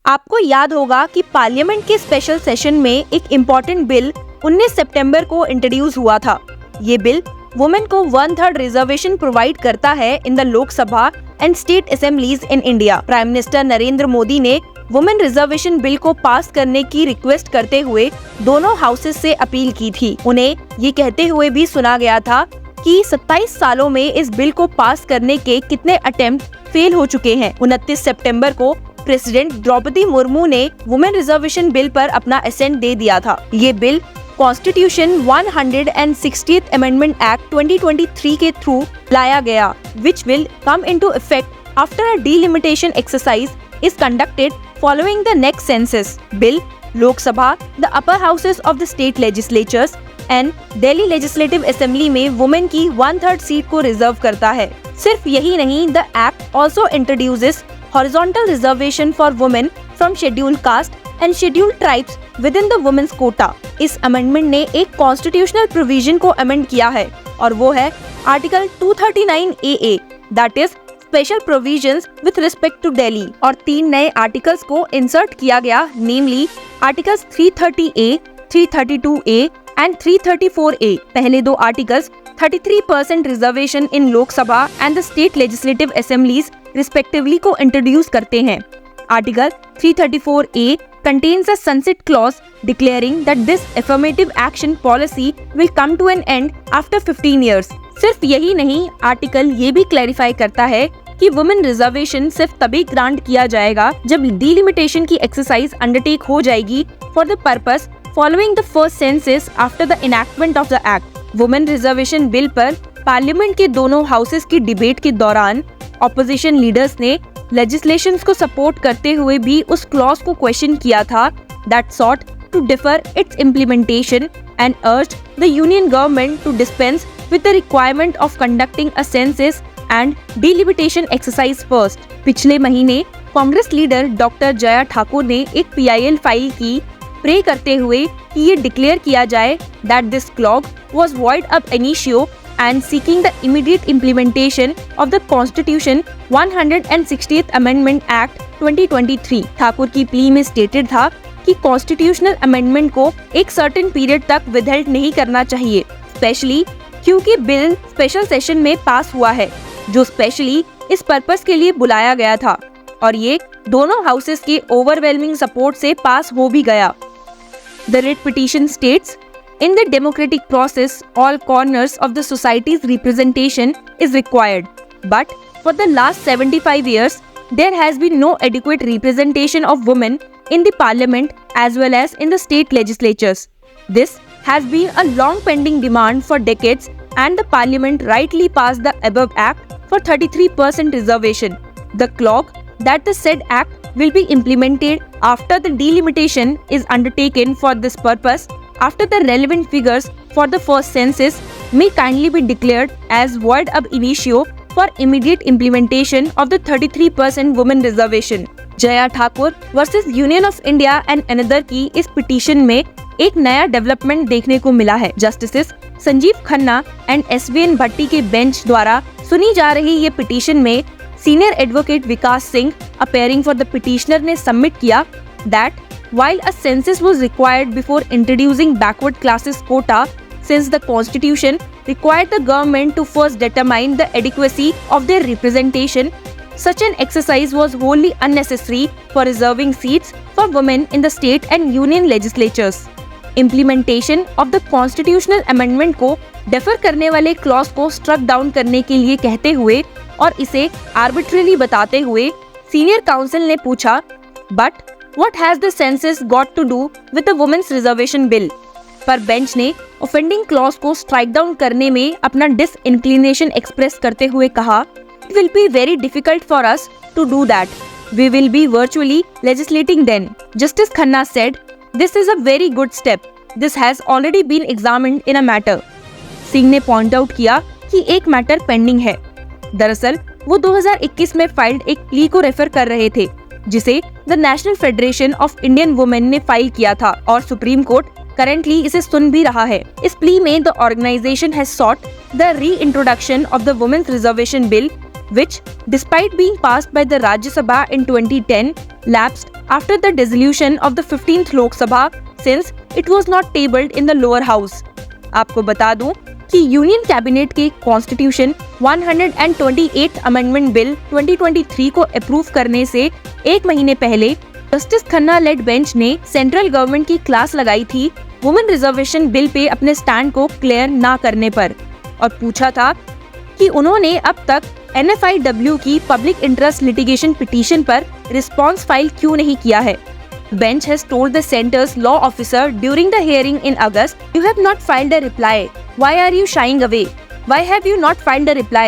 आपको याद होगा कि पार्लियामेंट के स्पेशल सेशन में एक इम्पोर्टेंट बिल 19 सितंबर को इंट्रोड्यूस हुआ था। ये बिल वुमेन को 1/3 रिजर्वेशन प्रोवाइड करता है in the Lok Sabha and state assemblies in India. Prime minister Narendra Modi ने वुमेन रिजर्वेशन बिल को पास करने की रिक्वेस्ट करते हुए दोनों हाउसेस से अपील की थी। उन्हें ये कहते हुए भी सुना गया था कि 27 सालों में इस बिल को पास करने के कितने अटेम्प्ट फेल हो चुके हैं। 29 सितंबर को प्रेसिडेंट द्रौपदी मुर्मू ने वुमेन रिजर्वेशन बिल पर अपना असेंट दे दिया था। ये bill constitution 160th amendment act 2023 के थ्रू लाया गया, which will come into effect after a delimitation exercise is conducted following the next census. Bill लोक सभा, the upper houses of the state legislatures and Delhi Legislative Assembly में women की 1/3 seat को reserve करता है। सिर्फ यही नहीं, the act also introduces horizontal reservation for women from scheduled caste and scheduled tribes within the women's quota. इस amendment ने एक कॉन्स्टिट्यूशनल प्रोविजन को अमेंड किया है और वो है article 239 AA, that is special provisions with respect to Delhi, और 3 नए आर्टिकल्स को इंसर्ट किया गया, नेमली articles 330A, 332A and 334A। पहले 2 articles 33% reservation in Lok Sabha and the state legislative assemblies respectively को इंट्रोड्यूस करते हैं। Article 334A contains a sunset clause declaring that this affirmative action policy will come to an end after 15 years. सिर्फ यही नहीं, article ये भी clarify करता है कि वुमेन रिजर्वेशन सिर्फ तभी ग्रांट किया जाएगा जब डिलिमिटेशन की एक्सरसाइज अंडरटेक हो जाएगी for the purpose following the first census after the enactment of the act. Women reservation bill पर पार्लियामेंट के दोनों हाउसेस की डिबेट के दौरान ऑपोजिशन लीडर्स ने लेजिस्लेशंस को सपोर्ट करते हुए भी उस क्लॉज को क्वेश्चन किया था that sought to defer its implementation and urged the union government to dispense with the requirement of conducting a census and delimitation exercise first. पिछले महीने कांग्रेस लीडर डॉक्टर जया ठाकुर ने एक PIL फाइल की, प्रे करते हुए कि ये डिक्लेयर किया जाए that this clause was void ab initio and seeking the immediate implementation of the Constitution 160th Amendment Act 2023। Thakur की प्ली में स्टेटेड था कि कॉन्स्टिट्यूशनल अमेंडमेंट को एक सर्टेन पीरियड तक विदहेल्ड नहीं करना चाहिए, स्पेशली क्योंकि बिल स्पेशल सेशन में पास हुआ है जो स्पेशली इस पर्पस के लिए बुलाया गया था, और ये दोनों हाउसेस के ओवरवेलमिंग सपोर्ट से पास हो भी गया। The writ petition states, in the democratic process, all corners of the society's representation is required. But for the last 75 years, there has been no adequate representation of women in the parliament as well as in the state legislatures. This has been a long pending demand for decades, and the parliament rightly passed the above act for 33% reservation. The clause that the said act will be implemented after the delimitation is undertaken for this purpose after the relevant figures for the first census may kindly be declared as void ab initio for immediate implementation of the 33% women reservation. Jaya Thakur versus union of India and another की इस petition में एक नया development देखने को मिला है। Justice Sanjeev Khanna and SVN भट्टी के बेंच द्वारा सुनी जा रही ये पिटीशन में senior advocate Vikas Singh appearing for the petitioner ने सबमिट किया that while a census was required before introducing backward classes quota, since the constitution required the government to first determine the adequacy of their representation, such an exercise was wholly unnecessary for reserving seats for women in the state and union legislatures. Implementation of the constitutional amendment को defer करने वाले clause को struck down करने के लिए कहते हुए और इसे arbitrarily बताते हुए senior counsel ने पूछा, but what has the census got to do with the women's reservation bill? पर बेंच ने offending clause को strike down करने में अपना disinclination express करते हुए कहा, it will be very difficult for us to do that. We will be virtually legislating then. Justice Khanna said, this is a very good step. This has already been examined in a matter. Singh ने point out किया कि एक matter pending है। दरअसल वो 2021 में filed एक plea को रेफर कर रहे थे जिसे the national federation of Indian women ने फाइल किया था और सुप्रीम कोर्ट करेंटली इसे सुन भी रहा है। इस प्ली में the organisation has sought the reintroduction of the women's reservation bill which, despite being passed by the Rajya Sabha in 2010, lapsed after the dissolution of the 15th Lok Sabha since it was not tabled in the lower house. आपको बता दूं कि union cabinet के constitution 128 amendment bill 2023 को approve करने से एक महीने पहले जस्टिस खन्ना लेड बेंच ने सेंट्रल गवर्नमेंट की क्लास लगाई थी वुमेन रिजर्वेशन बिल पे अपने स्टैंड को क्लियर ना करने पर, और पूछा था कि उन्होंने अब तक NFIW की पब्लिक इंटरेस्ट लिटिगेशन पिटीशन पर रिस्पॉन्स फाइल क्यों नहीं किया है। Bench has told the center's law officer during the hearing in August, "You have not filed a reply. Why are you shying away? Why have you not filed a reply?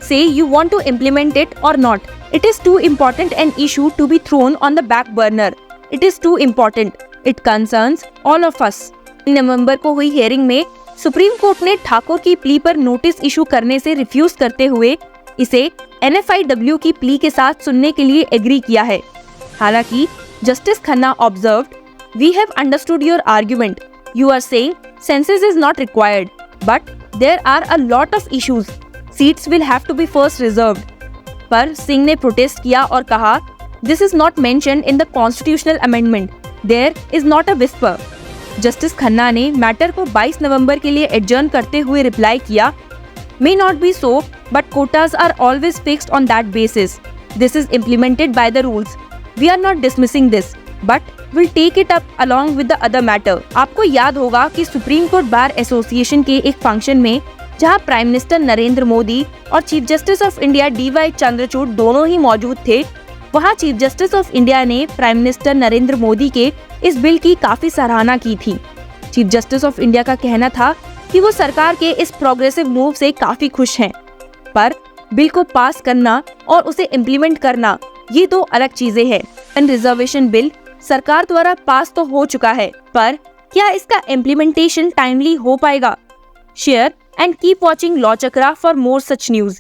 Say you want to implement it or not. It is too important an issue to be thrown on the back burner. It is too important. It concerns all of us." नवंबर को हुई hearing में supreme court ने ठाकुर की plea पर notice issue करने से refuse करते हुए इसे NFIW की प्ली के साथ सुनने के लिए एग्री किया है। हालांकि Justice Khanna observed, "We have understood your argument. You are saying census is not required, but there are a lot of issues. Seats will have to be first reserved." पर सिंह ने प्रोटेस्ट किया और कहा, "This is not mentioned in the constitutional amendment. There is not a whisper." Justice Khanna ने matter को 22 नवंबर के लिए adjourn करते हुए रिप्लाई किया, "May not be so, but quotas are always fixed on that basis. This is implemented by the rules. We are not dismissing this, but will take it up along with the other matter." आपको याद होगा कि supreme court bar association के एक function में जहां prime minister Narendra Modi और chief justice of India DY Chandrachud दोनों ही मौजूद थे, वहां चीफ जस्टिस ऑफ इंडिया ने प्राइम मिनिस्टर नरेंद्र मोदी के इस बिल की काफी सराहना की थी। चीफ जस्टिस ऑफ इंडिया का कहना था कि वो सरकार के इस प्रोग्रेसिव मूव से काफी खुश हैं, पर बिल को पास करना और उसे इम्प्लीमेंट करना ये दो अलग चीजें हैं। रिजर्वेशन बिल सरकार द्वारा पास तो हो चुका है, पर क्या इसका इम्प्लीमेंटेशन टाइमली हो पाएगा? Share and keep watching law chakra for more such news.